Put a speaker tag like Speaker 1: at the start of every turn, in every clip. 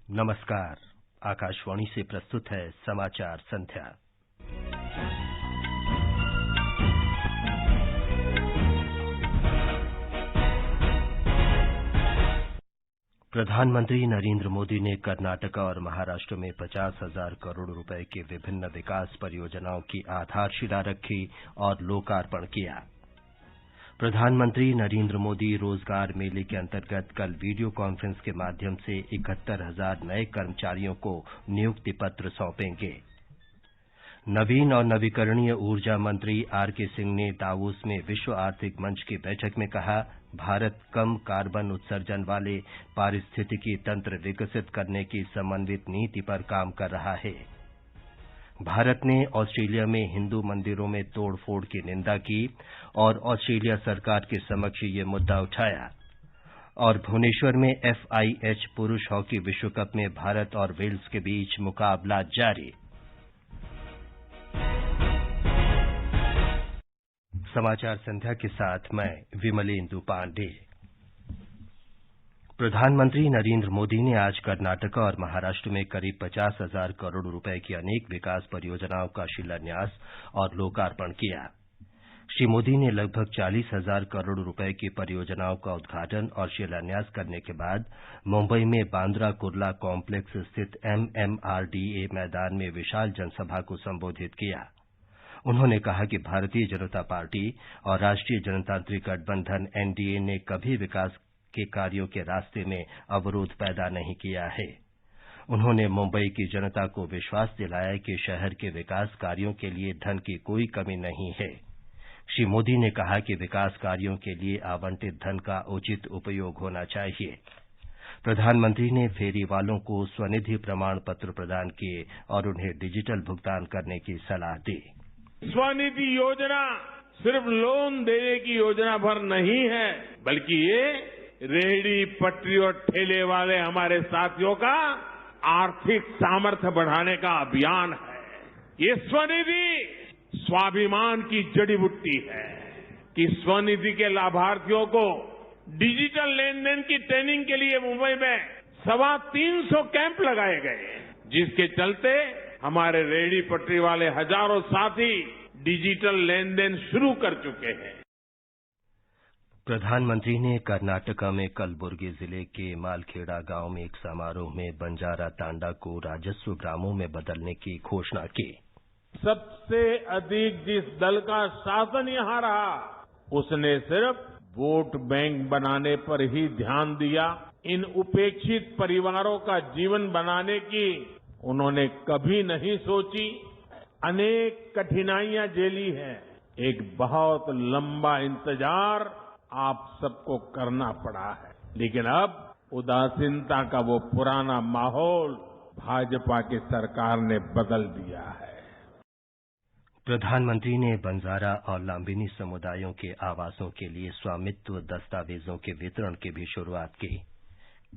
Speaker 1: नमस्कार। आकाशवाणी से प्रस्तुत है समाचार संध्या। प्रधानमंत्री नरेंद्र मोदी ने कर्नाटक और महाराष्ट्र में 50,000 करोड़ रुपए की विभिन्न विकास परियोजनाओं की आधारशिला रखी और लोकार्पण किया। प्रधानमंत्री नरेंद्र मोदी रोजगार मेले के अंतर्गत कल वीडियो कॉन्फ्रेंस के माध्यम से 71,000 नए कर्मचारियों को नियुक्ति पत्र सौंपेंगे। नवीन और नवीकरणीय ऊर्जा मंत्री आरके सिंह ने दावोस में विश्व आर्थिक मंच की बैठक में कहा, भारत कम कार्बन उत्सर्जन वाले पारिस्थितिकी तंत्र विकसित करने की समन्वित नीति पर काम कर रहा है। भारत ने ऑस्ट्रेलिया में हिंदू मंदिरों में तोड़फोड़ की निंदा की और ऑस्ट्रेलिया सरकार के समक्ष ये मुद्दा उठाया। और भुवनेश्वर में FIH पुरुष हॉकी विश्व कप में भारत और वेल्स के बीच मुकाबला जारी। समाचार संध्या के साथ मैं विमलेंदु पांडे। प्रधानमंत्री नरेंद्र मोदी ने आज कर्नाटक और महाराष्ट्र में करीब 50,000 करोड़ रुपए की अनेक विकास परियोजनाओं का शिलान्यास और लोकार्पण किया। श्री मोदी ने लगभग 40,000 करोड़ रुपए की परियोजनाओं का उद्घाटन और शिलान्यास करने के बाद मुंबई में बांद्रा कुर्ला कॉम्प्लेक्स स्थित MMRDA मैदान में विशाल जनसभा को संबोधित किया। उन्होंने कहा कि भारतीय जनता पार्टी और राष्ट्रीय जनतांत्रिक गठबंधन NDA ने कभी विकास के कार्यों के रास्ते में अवरोध पैदा नहीं किया है। उन्होंने मुंबई की जनता को विश्वास दिलाया कि शहर के विकास कार्यों के लिए धन की कोई कमी नहीं है। श्री मोदी ने कहा कि विकास कार्यों के लिए आवंटित धन का उचित उपयोग होना चाहिए। प्रधानमंत्री ने फेरी वालों को स्वनिधि प्रमाण पत्र प्रदान किए और उन्हें डिजिटल भुगतान करने की सलाह दी।
Speaker 2: स्वनिधि योजना सिर्फ लोन देने की योजना भर नहीं है, बल्कि ये रेहड़ी पटरी और ठेले वाले हमारे साथियों का आर्थिक सामर्थ्य बढ़ाने का अभियान है। ये स्वनिधि स्वाभिमान की जड़ी बूटी है कि स्वनिधि के लाभार्थियों को डिजिटल लेन देन की ट्रेनिंग के लिए मुंबई में 350 कैंप लगाए गए, जिसके चलते हमारे रेहड़ी पटरी वाले हजारों साथी डिजिटल लेन देन शुरू कर चुके हैं।
Speaker 1: प्रधानमंत्री ने कर्नाटक में कलबुर्गी जिले के मालखेड़ा गांव में एक समारोह में बंजारा तांडा को राजस्व ग्रामों में बदलने की घोषणा की।
Speaker 2: सबसे अधिक जिस दल का शासन यहां रहा, उसने सिर्फ वोट बैंक बनाने पर ही ध्यान दिया। इन उपेक्षित परिवारों का जीवन बनाने की उन्होंने कभी नहीं सोची। अनेक कठिनाइयां झेली हैं। एक बहुत लंबा इंतजार आप सबको करना पड़ा है, लेकिन अब उदासीनता का वो पुराना माहौल भाजपा की सरकार ने बदल दिया है।
Speaker 1: प्रधानमंत्री ने बंजारा और लांबिनी समुदायों के आवासों के लिए स्वामित्व दस्तावेजों के वितरण की भी शुरुआत की।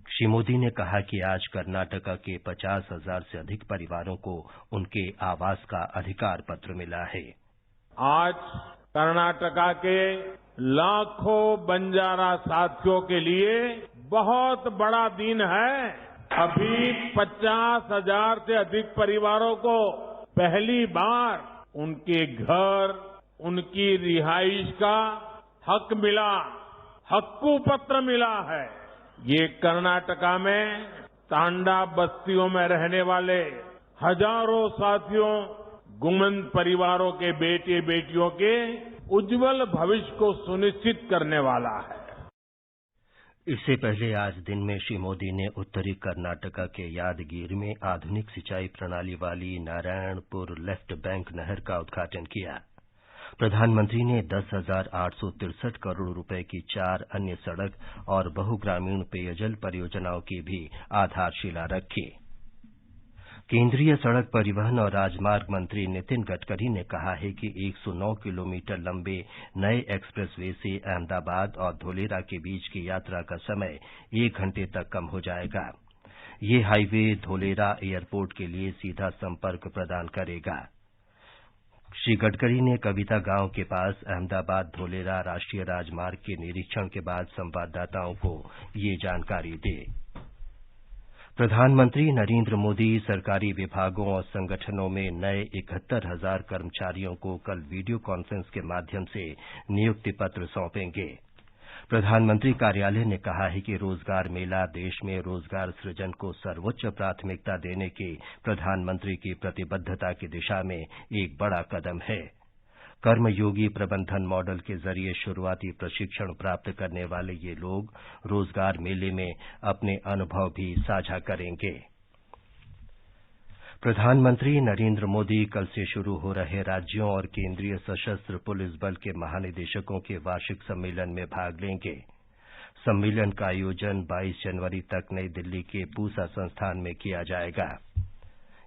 Speaker 1: श्री मोदी ने कहा कि आज कर्नाटक के 50,000 से अधिक परिवारों को उनके आवास का अधिकार पत्र मिला है।
Speaker 2: आज कर्नाटका के लाखों बंजारा साथियों के लिए बहुत बड़ा दिन है। अभी 50,000 से अधिक परिवारों को पहली बार उनके घर, उनकी रिहाइश का हक मिला, हक्कू पत्र मिला है। ये कर्नाटका में तांडा बस्तियों में रहने वाले हजारों साथियों, गुमन परिवारों के बेटे बेटियों के उज्जवल भविष्य को सुनिश्चित करने वाला है।
Speaker 1: इससे पहले आज दिन में श्री मोदी ने उत्तरी कर्नाटका के यादगीर में आधुनिक सिंचाई प्रणाली वाली नारायणपुर लेफ्ट बैंक नहर का उद्घाटन किया। प्रधानमंत्री ने 10,863 करोड़ रुपए की 4 अन्य सड़क और बहुग्रामीण पेयजल परियोजनाओं की भी आधारशिला रखी। केंद्रीय सड़क परिवहन और राजमार्ग मंत्री नितिन गडकरी ने कहा है कि 109 किलोमीटर लंबे नए एक्सप्रेसवे से अहमदाबाद और धोलेरा के बीच की यात्रा का समय 1 घंटे तक कम हो जाएगा। ये हाईवे धोलेरा एयरपोर्ट के लिए सीधा संपर्क प्रदान करेगा। श्री गडकरी ने कविता गांव के पास अहमदाबाद धोलेरा राष्ट्रीय राजमार्ग के निरीक्षण के बाद संवाददाताओं को ये जानकारी दी। प्रधानमंत्री नरेंद्र मोदी सरकारी विभागों और संगठनों में नए 71,000 कर्मचारियों को कल वीडियो कॉन्फ्रेंस के माध्यम से नियुक्ति पत्र सौंपेंगे। प्रधानमंत्री कार्यालय ने कहा है कि रोजगार मेला देश में रोजगार सृजन को सर्वोच्च प्राथमिकता देने की प्रधानमंत्री की प्रतिबद्धता की दिशा में एक बड़ा कदम है। कर्मयोगी प्रबंधन मॉडल के जरिए शुरुआती प्रशिक्षण प्राप्त करने वाले ये लोग रोजगार मेले में अपने अनुभव भी साझा करेंगे। प्रधानमंत्री नरेंद्र मोदी कल से शुरू हो रहे राज्यों और केंद्रीय सशस्त्र पुलिस बल के महानिदेशकों के वार्षिक सम्मेलन में भाग लेंगे। सम्मेलन का आयोजन 22 जनवरी तक नई दिल्ली के पूसा संस्थान में किया जाएगा।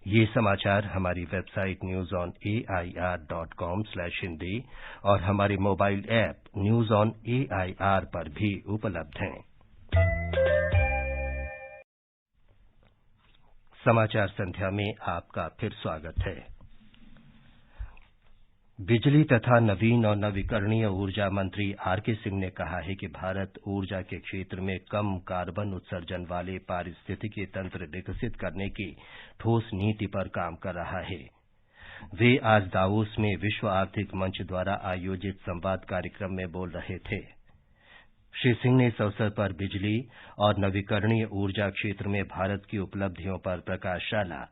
Speaker 1: ये समाचार हमारी वेबसाइट newsonair.com/hindi और हमारे mobile app news on AIR पर भी उपलब्ध हैं। समाचार संध्या में आपका फिर स्वागत है। बिजली तथा नवीन और नवीकरणीय ऊर्जा मंत्री आरके सिंह ने कहा है कि भारत ऊर्जा के क्षेत्र में कम कार्बन उत्सर्जन वाले पारिस्थितिकी तंत्र विकसित करने की ठोस नीति पर काम कर रहा है। वे आज दावोस में विश्व आर्थिक मंच द्वारा आयोजित संवाद कार्यक्रम में बोल रहे थे। श्री सिंह ने इस अवसर पर बिजली और नवीकरणीय ऊर्जा क्षेत्र में भारत की उपलब्धियों पर प्रकाश डाला।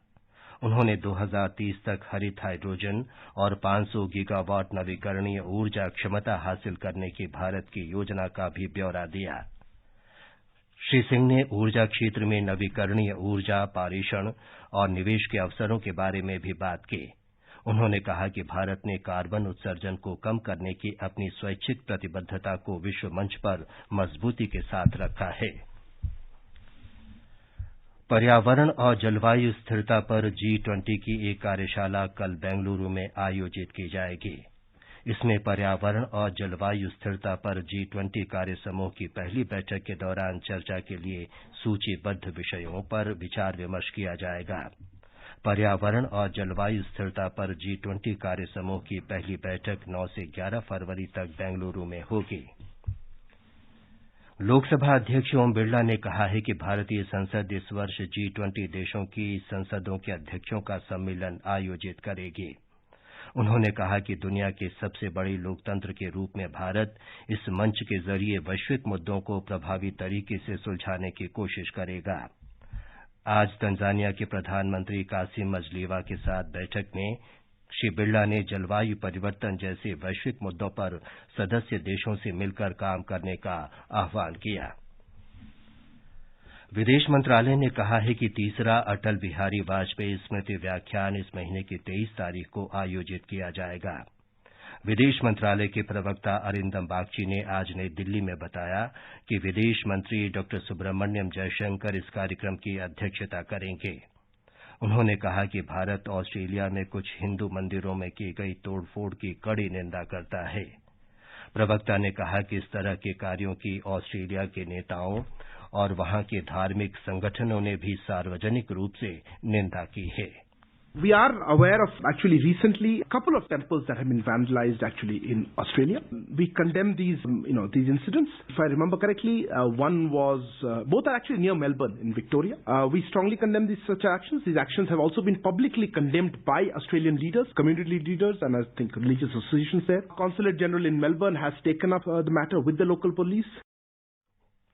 Speaker 1: उन्होंने 2030 तक हरित हाइड्रोजन और 500 गीगावाट नवीकरणीय ऊर्जा क्षमता हासिल करने की भारत की योजना का भी ब्यौरा दिया। श्री सिंह ने ऊर्जा क्षेत्र में नवीकरणीय ऊर्जा पारेषण और निवेश के अवसरों के बारे में भी बात की। उन्होंने कहा कि भारत ने कार्बन उत्सर्जन को कम करने की अपनी स्वैच्छिक प्रतिबद्धता को विश्व मंच पर मजबूती के साथ रखा है। पर्यावरण और जलवायु स्थिरता पर G20 की एक कार्यशाला कल बेंगलुरु में आयोजित की जाएगी। इसमें पर्यावरण और जलवायु स्थिरता पर G20 कार्य समूह की पहली बैठक के दौरान चर्चा के लिए सूचीबद्ध विषयों पर विचार विमर्श किया जाएगा। पर्यावरण और जलवायु स्थिरता पर G20 कार्य समूह की पहली बैठक 9 से 11 फरवरी तक बेंगलुरु में होगी। लोकसभा अध्यक्ष ओम बिरला ने कहा है कि भारतीय संसद इस वर्ष G20 देशों की संसदों के अध्यक्षों का सम्मेलन आयोजित करेगी। उन्होंने कहा कि दुनिया के सबसे बड़े लोकतंत्र के रूप में भारत इस मंच के जरिए वैश्विक मुद्दों को प्रभावी तरीके से सुलझाने की कोशिश करेगा। आज तंजानिया के प्रधानमंत्री कासिम मजलीवा के साथ बैठक में श्री बिरला ने जलवायु परिवर्तन जैसे वैश्विक मुद्दों पर सदस्य देशों से मिलकर काम करने का आह्वान किया। विदेश मंत्रालय ने कहा है कि तीसरा अटल बिहारी वाजपेयी स्मृति व्याख्यान इस महीने की 23 तारीख को आयोजित किया जाएगा। विदेश मंत्रालय के प्रवक्ता अरिंदम बागची ने आज नई दिल्ली में बताया कि विदेश मंत्री डॉ सुब्रमण्यम जयशंकर इस कार्यक्रम की अध्यक्षता करेंगे। उन्होंने कहा कि भारत ऑस्ट्रेलिया में कुछ हिंदू मंदिरों में की गई तोड़फोड़ की कड़ी निंदा करता है। प्रवक्ता ने कहा कि इस तरह के कार्यों की ऑस्ट्रेलिया के नेताओं और वहां के धार्मिक संगठनों ने भी सार्वजनिक रूप से निंदा की है।
Speaker 3: We are aware of actually recently a couple of temples that have been vandalized actually in Australia. We condemn these these incidents. If I remember correctly, one was both are actually near Melbourne in Victoria. We strongly condemn these such actions. These actions have also been publicly condemned by Australian leaders, community leaders, and I think religious associations there. Consulate General in Melbourne has taken up the matter with the local police.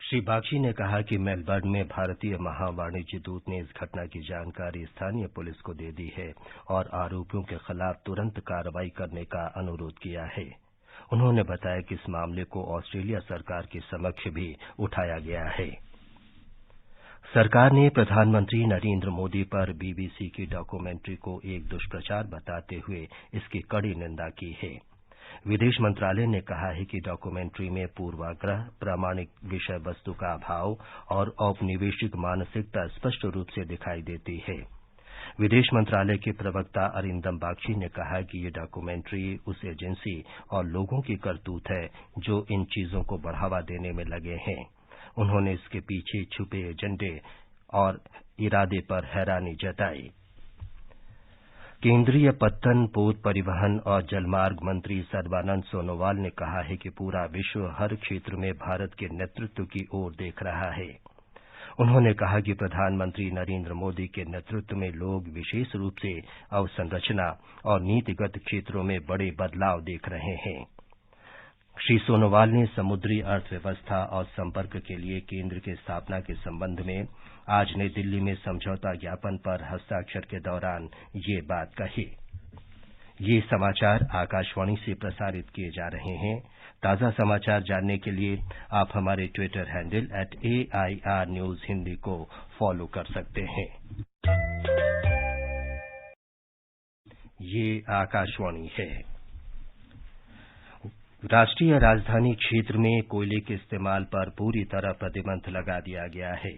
Speaker 1: Shri Bagchi ने कहा कि Melbourne में भारतीय महावाणिज्य दूत ने इस घटना की जानकारी स्थानीय पुलिस को दे दी है और आरोपियों के खिलाफ तुरंत कार्रवाई करने का अनुरोध किया है। उन्होंने बताया कि इस मामले को ऑस्ट्रेलिया सरकार के समक्ष भी उठाया गया है। सरकार ने प्रधानमंत्री नरेंद्र मोदी पर BBC की डॉक्यूमेंट्री को एक दुष्प्रचार बताते हुए इसकी कड़ी निंदा की है। विदेश मंत्रालय ने कहा है कि डॉक्यूमेंट्री में पूर्वाग्रह, प्रामाणिक विषय वस्तु का अभाव और औपनिवेशिक मानसिकता स्पष्ट रूप से दिखाई देती है। विदेश मंत्रालय के प्रवक्ता अरिंदम बागची ने कहा कि ये डॉक्यूमेंट्री उस एजेंसी और लोगों की करतूत है जो इन चीजों को बढ़ावा देने में लगे हैं। उन्होंने इसके पीछे छुपे एजेंडे और इरादे पर हैरानी जताई। केंद्रीय पत्तन, पोत, परिवहन और जलमार्ग मंत्री सर्बानंद सोनोवाल ने कहा है कि पूरा विश्व हर क्षेत्र में भारत के नेतृत्व की ओर देख रहा है। उन्होंने कहा कि प्रधानमंत्री नरेंद्र मोदी के नेतृत्व में लोग विशेष रूप से अवसंरचना और नीतिगत क्षेत्रों में बड़े बदलाव देख रहे हैं। श्री सोनोवाल ने समुद्री अर्थव्यवस्था और संपर्क के लिए केंद्र की स्थापना के संबंध में आज नई दिल्ली में समझौता ज्ञापन पर हस्ताक्षर के दौरान ये बात कही। ये समाचार आकाशवाणी से प्रसारित किए जा रहे हैं। ताजा समाचार जानने के लिए आप हमारे Twitter handle @AIR News Hindi को फॉलो कर सकते हैं। ये आकाशवाणी है। राष्ट्रीय राजधानी क्षेत्र में कोयले के इस्तेमाल पर पूरी तरह प्रतिबंध लगा दिया गया है।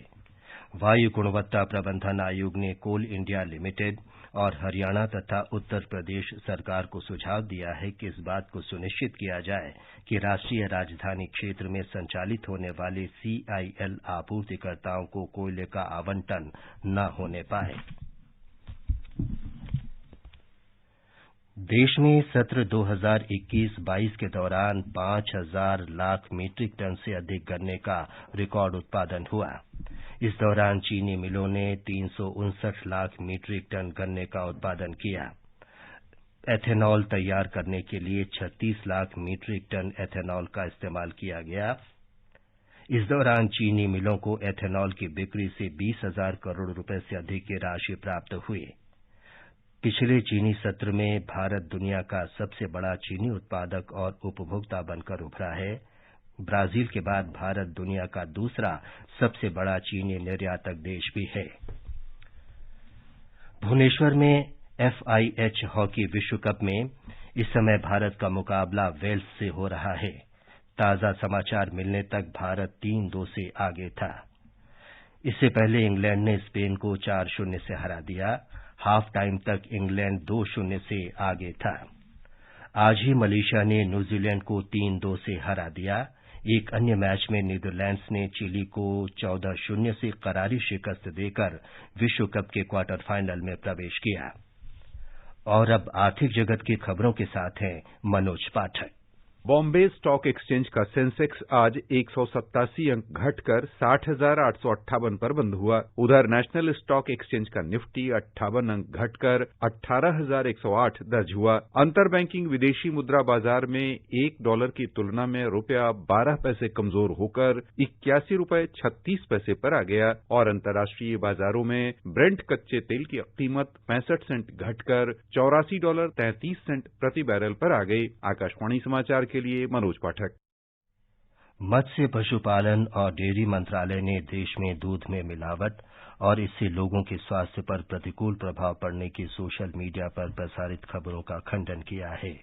Speaker 1: वायु गुणवत्ता प्रबंधन आयोग ने कोल इंडिया लिमिटेड और हरियाणा तथा उत्तर प्रदेश सरकार को सुझाव दिया है कि इस बात को सुनिश्चित किया जाए कि राष्ट्रीय राजधानी क्षेत्र में संचालित होने वाले CIL आपूर्तिकर्ताओं को कोयले का आवंटन न होने पाए। देश में सत्र 2021-22 के दौरान 5,000 लाख मीट्रिक टन से अधिक गन्ने का रिकॉर्ड उत्पादन हुआ। इस दौरान चीनी मिलों ने 359 लाख मीट्रिक टन गन्ने का उत्पादन किया। एथेनॉल तैयार करने के लिए 36 लाख मीट्रिक टन एथेनॉल का इस्तेमाल किया गया। इस दौरान चीनी मिलों को एथेनॉल की बिक्री से 20,000 करोड़ रुपए से अधिक की राशि प्राप्त हुई। पिछले चीनी सत्र में भारत दुनिया का सबसे बड़ा चीनी उत्पादक और उपभोक्ता बनकर उभरा है। ब्राजील के बाद भारत दुनिया का दूसरा सबसे बड़ा चीनी निर्यातक देश भी है। भुवनेश्वर में FIH हॉकी विश्व कप में इस समय भारत का मुकाबला वेल्स से हो रहा है। ताजा समाचार मिलने तक भारत 3-2 से आगे था। इससे पहले इंग्लैंड ने स्पेन को 4-0 से हरा दिया। हाफ टाइम तक इंग्लैंड 2-0 से आगे था। आज ही मलेशिया ने न्यूजीलैंड को 3-2 से हरा दिया। एक अन्य मैच में नीदरलैंड्स ने चिली को 14-0 से करारी शिकस्त देकर विश्व कप के क्वार्टर फाइनल में प्रवेश किया। और अब आर्थिक जगत की खबरों के साथ हैं मनोज पाठक।
Speaker 4: बॉम्बे स्टॉक एक्सचेंज का सेंसेक्स आज 187 अंक घटकर 60,858 पर बंद हुआ। उधर नेशनल स्टॉक एक्सचेंज का निफ्टी 58 अंक घटकर 18,108 दर्ज हुआ। अंतर बैंकिंग विदेशी मुद्रा बाजार में $1 की तुलना में रुपया 12 पैसे कमजोर होकर 81 रुपये 36 पैसे पर आ गया और अंतर्राष्ट्रीय बाजारों में ब्रेंट कच्चे तेल की कीमत 65 सेंट घटकर $84.33 प्रति बैरल पर आ गई। आकाशवाणी समाचार के लिए मनोज पाठक।
Speaker 1: मत्स्य पशुपालन और डेयरी मंत्रालय ने देश में दूध में मिलावट और इससे लोगों के स्वास्थ्य पर प्रतिकूल प्रभाव पड़ने की सोशल मीडिया पर प्रसारित खबरों का खंडन किया है।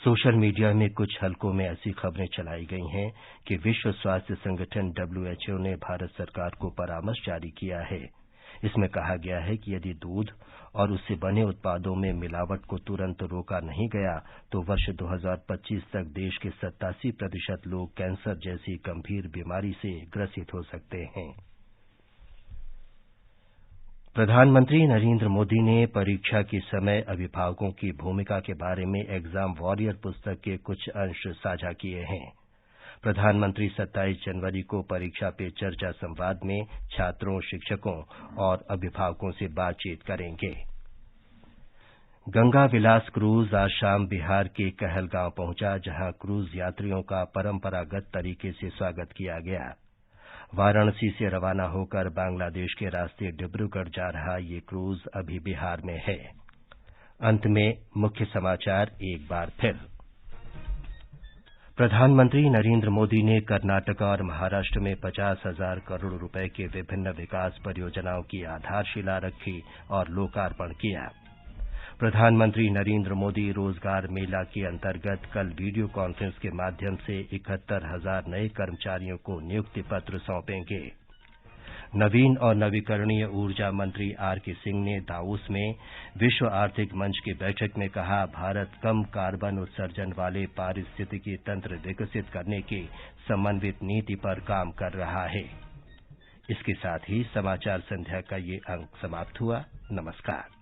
Speaker 1: सोशल मीडिया में कुछ हलकों में ऐसी खबरें चलाई गई हैं कि विश्व स्वास्थ्य संगठन WHO ने भारत सरकार को परामर्श जारी किया है। इसमें कहा गया है कि यदि दूध और उससे बने उत्पादों में मिलावट को तुरंत रोका नहीं गया तो वर्ष 2025 तक देश के 87% लोग कैंसर जैसी गंभीर बीमारी से ग्रसित हो सकते हैं। प्रधानमंत्री नरेंद्र मोदी ने परीक्षा के समय अभिभावकों की भूमिका के बारे में एग्जाम वॉरियर पुस्तक के कुछ अंश साझा किए हैं। प्रधानमंत्री 27 जनवरी को परीक्षा पे चर्चा संवाद में छात्रों, शिक्षकों और अभिभावकों से बातचीत करेंगे। गंगा विलास क्रूज आज शाम बिहार के कहलगांव पहुंचा, जहां क्रूज यात्रियों का परंपरागत तरीके से स्वागत किया गया। वाराणसी से रवाना होकर बांग्लादेश के रास्ते डिब्रूगढ़ जा रहा ये क्रूज अभी बिहार में है। अंत में मुख्य समाचार एक बार फिर। प्रधानमंत्री नरेंद्र मोदी ने कर्नाटक और महाराष्ट्र में 50,000 करोड़ रुपए के विभिन्न विकास परियोजनाओं की आधारशिला रखी और लोकार्पण किया। प्रधानमंत्री नरेंद्र मोदी रोजगार मेला के अंतर्गत कल वीडियो कॉन्फ्रेंस के माध्यम से 71,000 नए कर्मचारियों को नियुक्ति पत्र सौंपेंगे। नवीन और नवीकरणीय ऊर्जा मंत्री R.K. सिंह ने दावोस में विश्व आर्थिक मंच की बैठक में कहा, भारत कम कार्बन उत्सर्जन वाले पारिस्थितिकी तंत्र विकसित करने की समन्वित नीति पर काम कर रहा है। इसके साथ ही समाचार संध्या का ये अंक समाप्त हुआ। नमस्कार।